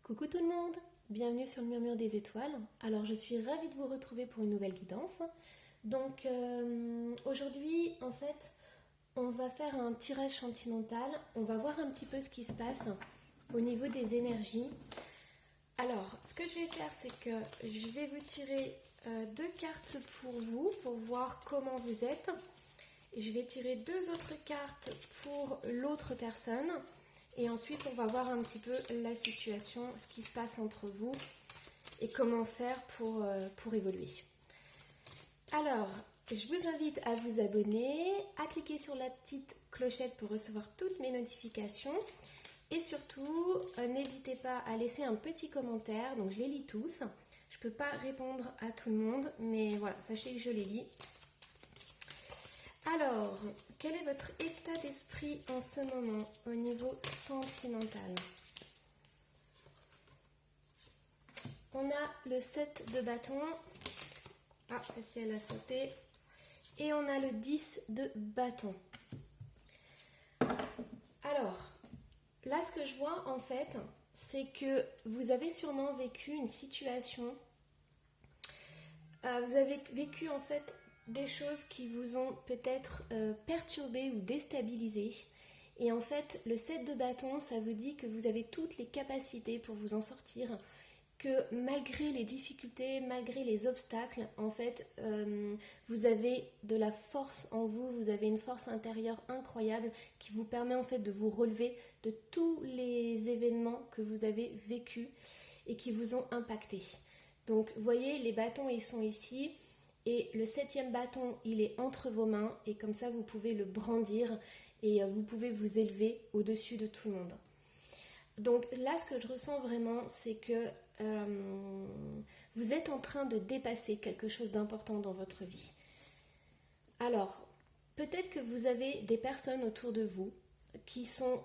Coucou tout le monde, bienvenue sur le Murmure des étoiles. Alors je suis ravie de vous retrouver pour une nouvelle guidance. Donc aujourd'hui en fait on va faire un tirage sentimental, on va voir un petit peu ce qui se passe au niveau des énergies. Alors ce que je vais faire c'est que je vais vous tirer deux cartes pour vous, pour voir comment vous êtes. Je vais tirer deux autres cartes pour l'autre personne. Et ensuite, on va voir un petit peu la situation, ce qui se passe entre vous et comment faire pour évoluer. Alors, je vous invite à vous abonner, à cliquer sur la petite clochette pour recevoir toutes mes notifications. Et surtout, n'hésitez pas à laisser un petit commentaire, donc je les lis tous. Je ne peux pas répondre à tout le monde, mais voilà, sachez que je les lis. Alors, quel est votre état d'esprit en ce moment au niveau sentimental? On a le 7 de bâton. Ah, celle-ci elle a sauté. Et on a le 10 de bâton. Alors, là ce que je vois en fait, c'est que vous avez sûrement vécu une situation. Vous avez vécu en fait des choses qui vous ont peut-être perturbé ou déstabilisé. Et en fait, le 7 de bâton, ça vous dit que vous avez toutes les capacités pour vous en sortir, que malgré les difficultés, malgré les obstacles, en fait, vous avez de la force en vous, vous avez une force intérieure incroyable qui vous permet en fait de vous relever de tous les événements que vous avez vécus et qui vous ont impacté. Donc, vous voyez, les bâtons, ils sont ici. Et le 7e bâton, il est entre vos mains et comme ça, vous pouvez le brandir et vous pouvez vous élever au-dessus de tout le monde. Donc là, ce que je ressens vraiment, c'est que vous êtes en train de dépasser quelque chose d'important dans votre vie. Alors, peut-être que vous avez des personnes autour de vous qui sont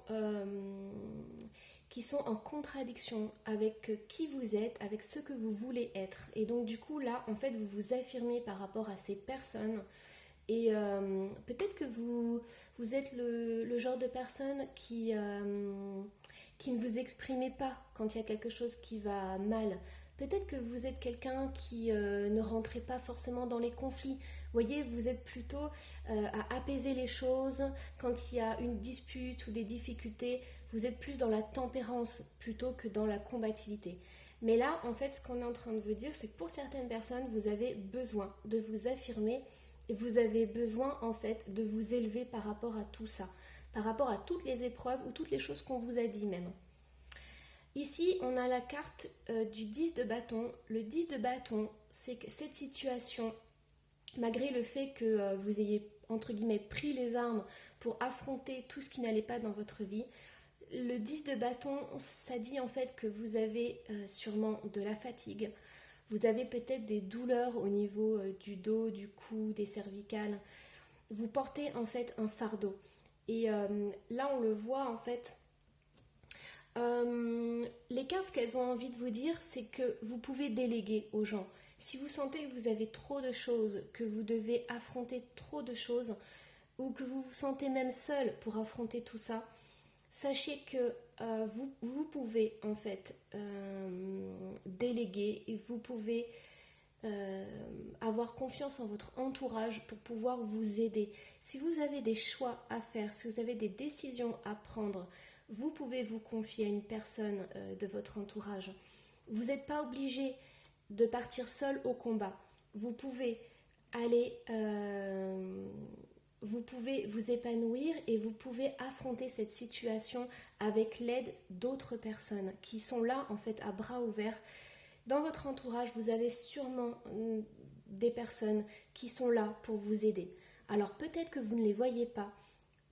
en contradiction avec qui vous êtes, avec ce que vous voulez être. Et donc du coup là, en fait, vous vous affirmez par rapport à ces personnes. Et peut-être que vous êtes le genre de personne qui ne vous exprimez pas quand il y a quelque chose qui va mal. Peut-être que vous êtes quelqu'un qui ne rentrait pas forcément dans les conflits. Vous voyez, vous êtes plutôt à apaiser les choses. Quand il y a une dispute ou des difficultés, vous êtes plus dans la tempérance plutôt que dans la combativité. Mais là, en fait, ce qu'on est en train de vous dire, c'est que pour certaines personnes, vous avez besoin de vous affirmer et vous avez besoin, en fait, de vous élever par rapport à tout ça, par rapport à toutes les épreuves ou toutes les choses qu'on vous a dit même. Ici, on a la carte du 10 de bâton. Le 10 de bâton, c'est que cette situation, malgré le fait que vous ayez, entre guillemets, pris les armes pour affronter tout ce qui n'allait pas dans votre vie, le 10 de bâton, ça dit en fait que vous avez sûrement de la fatigue. Vous avez peut-être des douleurs au niveau du dos, du cou, des cervicales. Vous portez en fait un fardeau. Et là, on le voit en fait. Les cartes, ce qu'elles ont envie de vous dire, c'est que vous pouvez déléguer aux gens. Si vous sentez que vous avez trop de choses, que vous devez affronter trop de choses, ou que vous vous sentez même seul pour affronter tout ça, sachez que vous pouvez en fait déléguer et vous pouvez avoir confiance en votre entourage pour pouvoir vous aider. Si vous avez des choix à faire, si vous avez des décisions à prendre, vous pouvez vous confier à une personne de votre entourage. Vous n'êtes pas obligé de partir seul au combat. Vous pouvez aller, vous pouvez vous épanouir et vous pouvez affronter cette situation avec l'aide d'autres personnes qui sont là en fait à bras ouverts. Dans votre entourage, vous avez sûrement des personnes qui sont là pour vous aider. Alors peut-être que vous ne les voyez pas.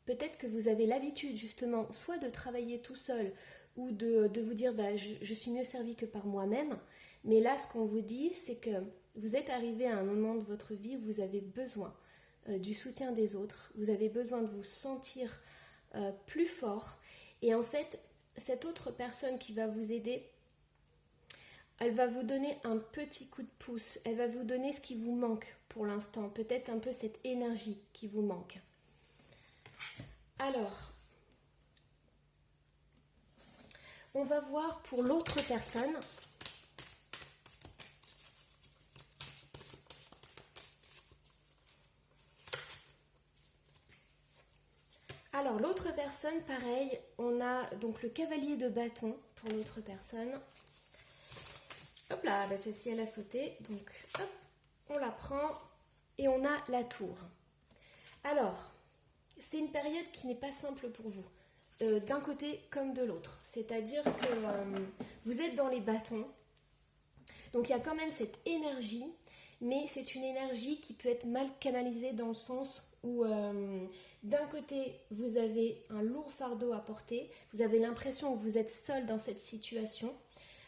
Peut-être que vous avez l'habitude justement soit de travailler tout seul ou de vous dire je suis mieux servi que par moi-même. Mais là, ce qu'on vous dit, c'est que vous êtes arrivé à un moment de votre vie où vous avez besoin du soutien des autres. Vous avez besoin de vous sentir plus fort. Et en fait, cette autre personne qui va vous aider, elle va vous donner un petit coup de pouce. Elle va vous donner ce qui vous manque pour l'instant. Peut-être un peu cette énergie qui vous manque. Alors, on va voir pour l'autre personne. Alors l'autre personne, pareil, on a donc le cavalier de bâton pour l'autre personne. Hop là, bah celle-ci elle a sauté, donc hop, on la prend et on a la tour. Alors, c'est une période qui n'est pas simple pour vous, d'un côté comme de l'autre. C'est-à-dire que vous êtes dans les bâtons, donc il y a quand même cette énergie, mais c'est une énergie qui peut être mal canalisée dans le sens où d'un côté vous avez un lourd fardeau à porter, vous avez l'impression que vous êtes seul dans cette situation,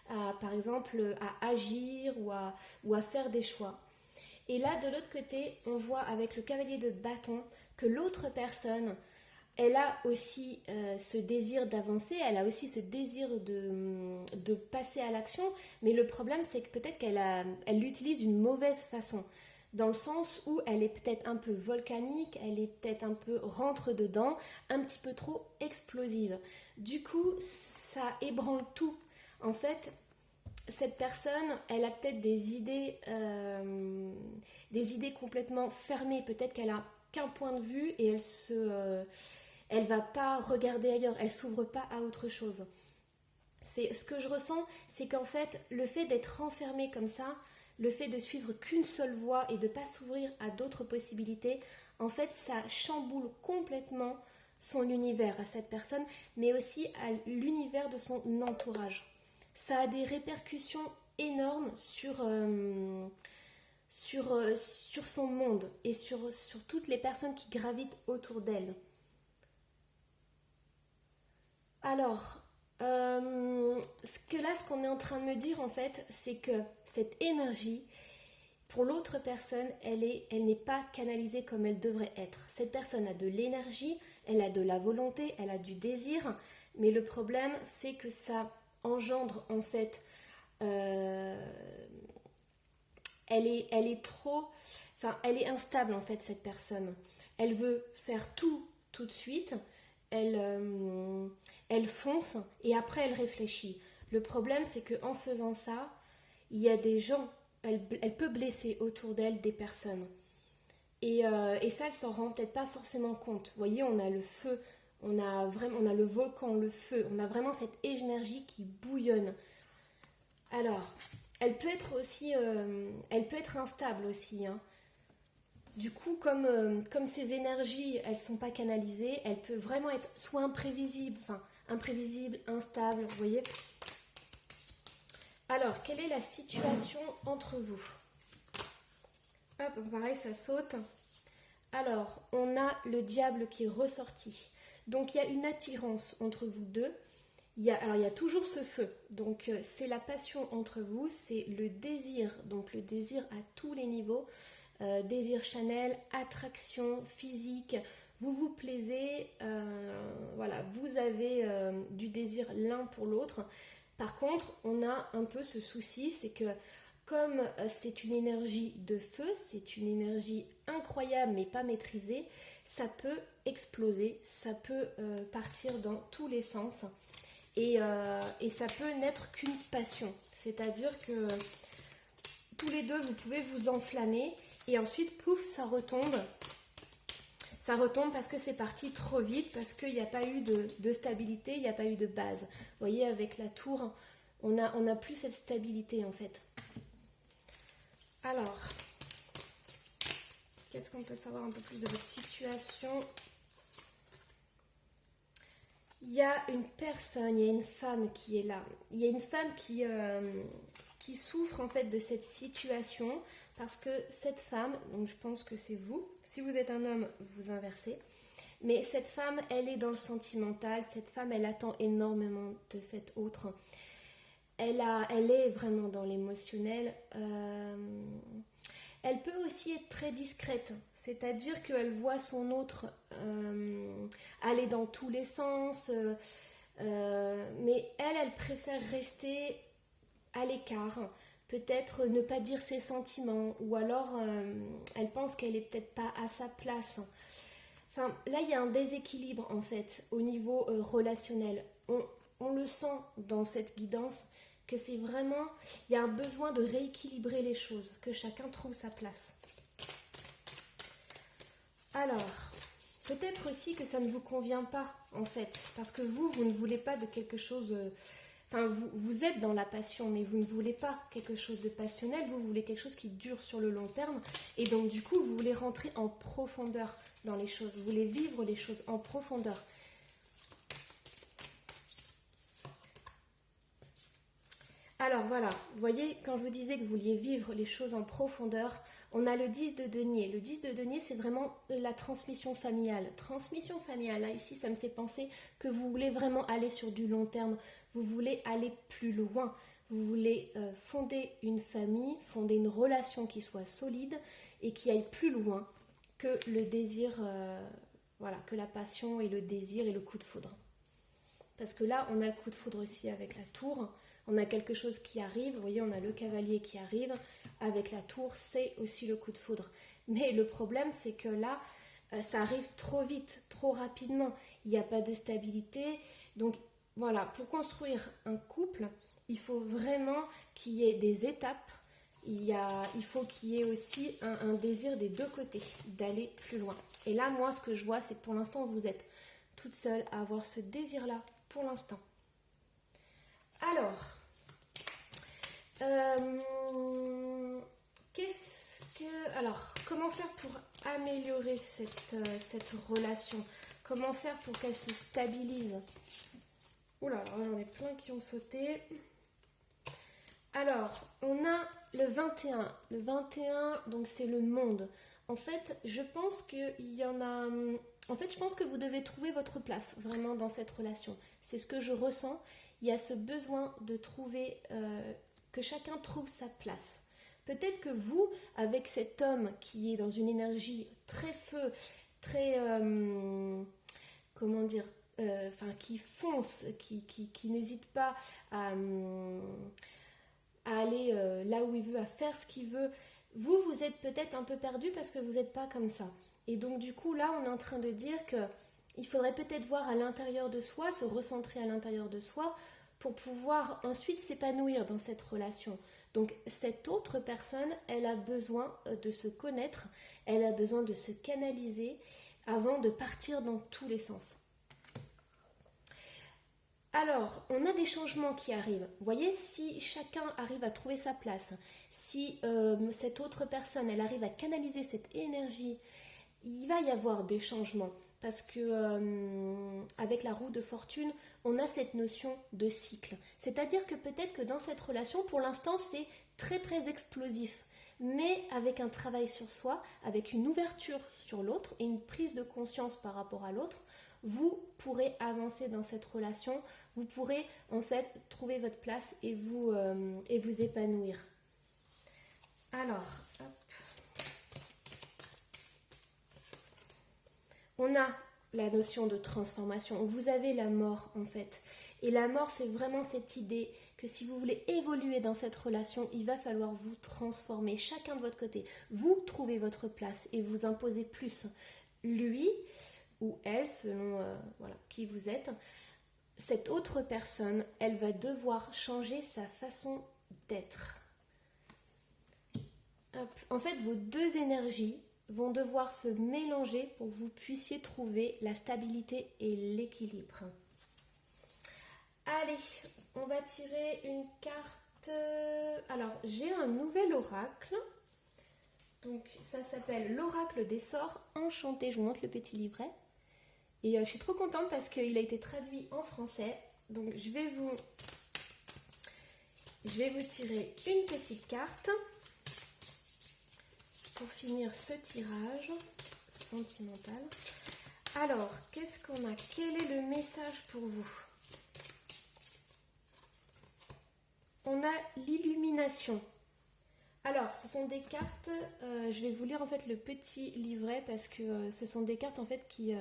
par exemple à agir ou à faire des choix. Et là de l'autre côté on voit avec le cavalier de bâton que l'autre personne, elle a aussi ce désir d'avancer, elle a aussi ce désir de passer à l'action, mais le problème c'est que peut-être elle l'utilise d'une mauvaise façon, dans le sens où elle est peut-être un peu volcanique, elle est peut-être un peu rentre dedans, un petit peu trop explosive. Du coup, ça ébranle tout. En fait, cette personne, elle a peut-être des idées complètement fermées, peut-être qu'elle a qu'un point de vue et elle va pas regarder ailleurs, elle s'ouvre pas à autre chose. C'est ce que je ressens, c'est qu'en fait, le fait d'être renfermé comme ça, le fait de suivre qu'une seule voie et de pas s'ouvrir à d'autres possibilités, en fait, ça chamboule complètement son univers à cette personne, mais aussi à l'univers de son entourage. Ça a des répercussions énormes sur son monde et sur toutes les personnes qui gravitent autour d'elle. Alors, ce qu'on est en train de me dire en fait, c'est que cette énergie, pour l'autre personne, elle n'est pas canalisée comme elle devrait être. Cette personne a de l'énergie, elle a de la volonté, elle a du désir, mais le problème, c'est que ça engendre en fait, elle est trop, enfin, elle est instable en fait cette personne. Elle veut faire tout de suite. Elle fonce et après elle réfléchit. Le problème c'est qu'en faisant ça, il y a des gens, elle peut blesser autour d'elle des personnes. Et ça, elle s'en rend peut-être pas forcément compte. Vous voyez, on a le feu, on a le volcan, le feu, on a vraiment cette énergie qui bouillonne. Alors, elle peut être instable aussi, hein. Du coup, comme ces énergies, elles ne sont pas canalisées, elle peut vraiment être soit imprévisible, instable, vous voyez. Alors, quelle est la situation entre vous? Hop, pareil, ça saute. Alors, on a le diable qui est ressorti. Donc, il y a une attirance entre vous deux. Il y a toujours ce feu. Donc, c'est la passion entre vous, c'est le désir. Donc, le désir à tous les niveaux. Désir charnel, attraction physique, vous vous plaisez, voilà, vous avez du désir l'un pour l'autre. Par contre, on a un peu ce souci, c'est que comme c'est une énergie de feu, c'est une énergie incroyable mais pas maîtrisée, ça peut exploser, ça peut partir dans tous les sens et ça peut n'être qu'une passion. C'est-à-dire que tous les deux, vous pouvez vous enflammer et ensuite, plouf, ça retombe. Ça retombe parce que c'est parti trop vite, parce qu'il n'y a pas eu de stabilité, il n'y a pas eu de base. Vous voyez, avec la tour, on a plus cette stabilité en fait. Alors, qu'est-ce qu'on peut savoir un peu plus de votre situation? Il y a une personne, il y a une femme qui est là. Il y a une femme qui souffre en fait de cette situation parce que cette femme, donc je pense que c'est vous, si vous êtes un homme, vous inversez, mais cette femme, elle est dans le sentimental, cette femme, elle attend énormément de cette autre. Elle est vraiment dans l'émotionnel. Elle peut aussi être très discrète, c'est-à-dire qu'elle voit son autre aller dans tous les sens, mais elle préfère rester à l'écart, peut-être ne pas dire ses sentiments, ou alors elle pense qu'elle est peut-être pas à sa place. Enfin, là, il y a un déséquilibre en fait au niveau relationnel. on le sent dans cette guidance, que c'est vraiment, il y a un besoin de rééquilibrer les choses, que chacun trouve sa place. Alors, peut-être aussi que ça ne vous convient pas, en fait, parce que vous ne voulez pas de quelque chose... Enfin, vous êtes dans la passion, mais vous ne voulez pas quelque chose de passionnel, vous voulez quelque chose qui dure sur le long terme. Et donc, du coup, vous voulez rentrer en profondeur dans les choses, vous voulez vivre les choses en profondeur. Alors voilà, vous voyez, quand je vous disais que vous vouliez vivre les choses en profondeur, on a le 10 de denier. Le 10 de denier, c'est vraiment la transmission familiale. Transmission familiale, là, ici, ça me fait penser que vous voulez vraiment aller sur du long terme. Vous voulez aller plus loin. Vous voulez fonder une famille, fonder une relation qui soit solide et qui aille plus loin que le désir, voilà, que la passion et le désir et le coup de foudre. Parce que là, on a le coup de foudre aussi avec la tour. On a quelque chose qui arrive, vous voyez, on a le cavalier qui arrive. Avec la tour, c'est aussi le coup de foudre. Mais le problème, c'est que là, ça arrive trop vite, trop rapidement. Il n'y a pas de stabilité. Donc voilà, pour construire un couple, il faut vraiment qu'il y ait des étapes. Il faut qu'il y ait aussi un désir des deux côtés, d'aller plus loin. Et là, moi, ce que je vois, c'est que pour l'instant, vous êtes toute seule à avoir ce désir-là, pour l'instant. Alors, comment faire pour améliorer cette relation? Comment faire pour qu'elle se stabilise? Oula, alors j'en ai plein qui ont sauté. Alors, on a le 21. Le 21, donc c'est le monde. En fait, je pense qu'il y en a... En fait, je pense que vous devez trouver votre place vraiment dans cette relation. C'est ce que je ressens. Il y a ce besoin de trouver... que chacun trouve sa place. Peut-être que vous, avec cet homme qui est dans une énergie très feu, très... comment dire, qui fonce, qui n'hésite pas à aller là où il veut, à faire ce qu'il veut. Vous êtes peut-être un peu perdu parce que vous n'êtes pas comme ça. Et donc du coup, là, on est en train de dire qu'il faudrait peut-être voir à l'intérieur de soi, se recentrer à l'intérieur de soi pour pouvoir ensuite s'épanouir dans cette relation. Donc cette autre personne, elle a besoin de se connaître, elle a besoin de se canaliser avant de partir dans tous les sens. Alors, on a des changements qui arrivent. Vous voyez, si chacun arrive à trouver sa place, si cette autre personne, elle arrive à canaliser cette énergie, il va y avoir des changements. Parce que avec la roue de fortune, on a cette notion de cycle. C'est-à-dire que peut-être que dans cette relation, pour l'instant, c'est très très explosif. Mais avec un travail sur soi, avec une ouverture sur l'autre et une prise de conscience par rapport à l'autre, vous pourrez avancer dans cette relation, vous pourrez en fait trouver votre place et vous épanouir. Alors, hop. On a la notion de transformation, vous avez la mort en fait. Et la mort, c'est vraiment cette idée que si vous voulez évoluer dans cette relation, il va falloir vous transformer, chacun de votre côté. Vous trouvez votre place et vous imposez plus. Lui ou elle, selon qui vous êtes, cette autre personne, elle va devoir changer sa façon d'être. En fait, vos deux énergies vont devoir se mélanger pour que vous puissiez trouver la stabilité et l'équilibre. Allez, on va tirer une carte. Alors, j'ai un nouvel oracle. Donc, ça s'appelle l'oracle des sorts enchantés. Je vous montre le petit livret. Et je suis trop contente parce qu'il a été traduit en français. Donc, je vais vous tirer une petite carte. Pour finir ce tirage sentimental. Alors, qu'est-ce qu'on a? Quel est le message pour vous? On a l'illumination. Alors, ce sont des cartes, je vais vous lire en fait le petit livret parce que ce sont des cartes en fait qui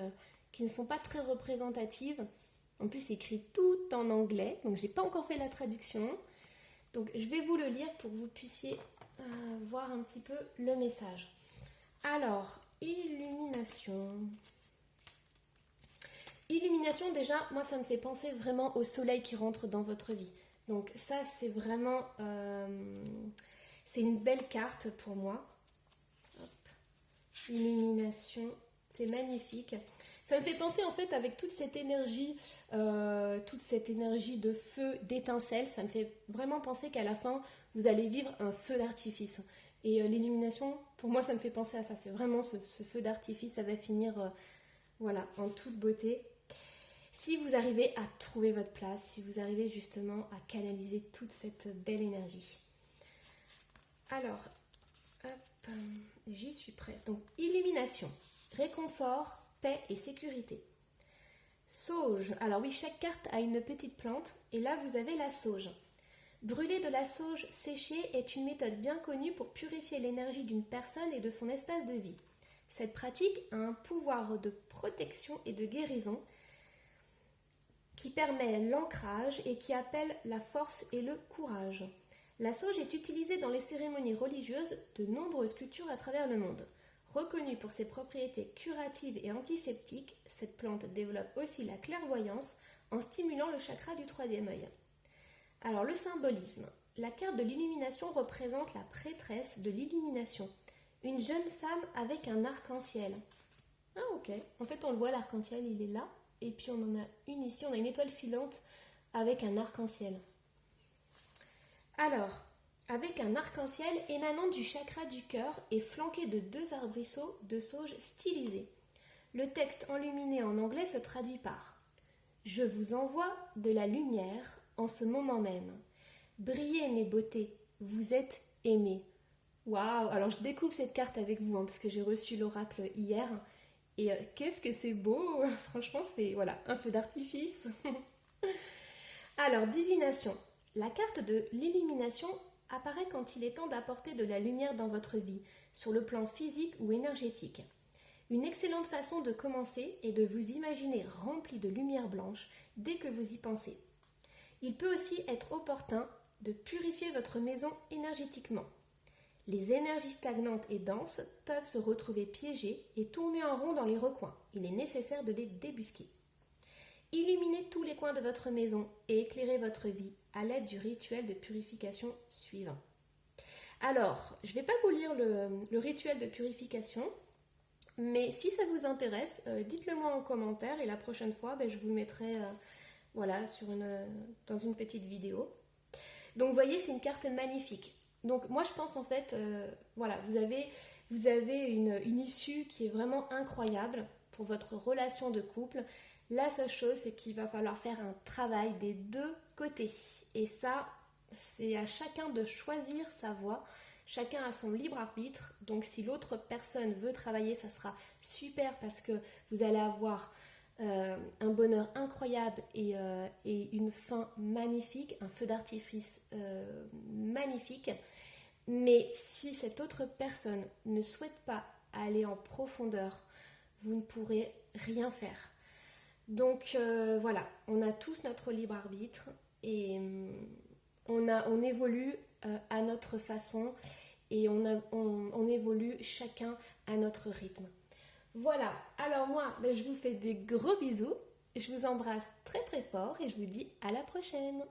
ne sont pas très représentatives. En plus, c'est écrit tout en anglais, donc j'ai pas encore fait la traduction. Donc, je vais vous le lire pour que vous puissiez voir un petit peu le message. Alors, illumination. Illumination, déjà, moi ça me fait penser vraiment au soleil qui rentre dans votre vie. Donc ça c'est vraiment, c'est une belle carte pour moi. Hop. Illumination, c'est magnifique. Ça me fait penser en fait avec toute cette énergie de feu, d'étincelle, ça me fait vraiment penser qu'à la fin, vous allez vivre un feu d'artifice. Et l'illumination, pour moi, ça me fait penser à ça. C'est vraiment ce feu d'artifice, ça va finir voilà, en toute beauté. Si vous arrivez à trouver votre place, si vous arrivez justement à canaliser toute cette belle énergie. Alors, hop, j'y suis presque. Donc, illumination, réconfort, paix et sécurité. Sauge. Alors oui, chaque carte a une petite plante et là vous avez la sauge. Brûler de la sauge séchée est une méthode bien connue pour purifier l'énergie d'une personne et de son espace de vie. Cette pratique a un pouvoir de protection et de guérison qui permet l'ancrage et qui appelle la force et le courage. La sauge est utilisée dans les cérémonies religieuses de nombreuses cultures à travers le monde. Reconnue pour ses propriétés curatives et antiseptiques, cette plante développe aussi la clairvoyance en stimulant le chakra du troisième œil. Alors le symbolisme. La carte de l'illumination représente la prêtresse de l'illumination, une jeune femme avec un arc-en-ciel. Ah ok, en fait on le voit, l'arc-en-ciel il est là, et puis on en a une ici, on a une étoile filante avec un arc-en-ciel. Alors, avec un arc-en-ciel émanant du chakra du cœur et flanqué de 2 arbrisseaux de sauge stylisés. Le texte enluminé en anglais se traduit par « Je vous envoie de la lumière en ce moment même. Brillez mes beautés, vous êtes aimés. » Waouh! Alors je découvre cette carte avec vous parce que j'ai reçu l'oracle hier et qu'est-ce que c'est beau! Franchement, c'est voilà, un feu d'artifice. Alors, divination. La carte de l'illumination apparaît quand il est temps d'apporter de la lumière dans votre vie, sur le plan physique ou énergétique. Une excellente façon de commencer est de vous imaginer rempli de lumière blanche dès que vous y pensez. Il peut aussi être opportun de purifier votre maison énergétiquement. Les énergies stagnantes et denses peuvent se retrouver piégées et tourner en rond dans les recoins. Il est nécessaire de les débusquer. Illuminez tous les coins de votre maison et éclairez votre vie à l'aide du rituel de purification suivant. Alors, je ne vais pas vous lire le rituel de purification, mais si ça vous intéresse, dites-le moi en commentaire et la prochaine fois, je vous le mettrai voilà, dans une petite vidéo. Donc, vous voyez, c'est une carte magnifique. Donc, moi, je pense en fait, voilà, vous avez une issue qui est vraiment incroyable pour votre relation de couple. La seule chose, c'est qu'il va falloir faire un travail des 2 côtés. Et ça, c'est à chacun de choisir sa voie. Chacun a son libre arbitre. Donc si l'autre personne veut travailler, ça sera super parce que vous allez avoir un bonheur incroyable et une fin magnifique, un feu d'artifice magnifique. Mais si cette autre personne ne souhaite pas aller en profondeur, vous ne pourrez rien faire. Donc voilà, on a tous notre libre arbitre et on évolue à notre façon et on évolue chacun à notre rythme. Voilà, alors moi je vous fais des gros bisous, je vous embrasse très très fort et je vous dis à la prochaine.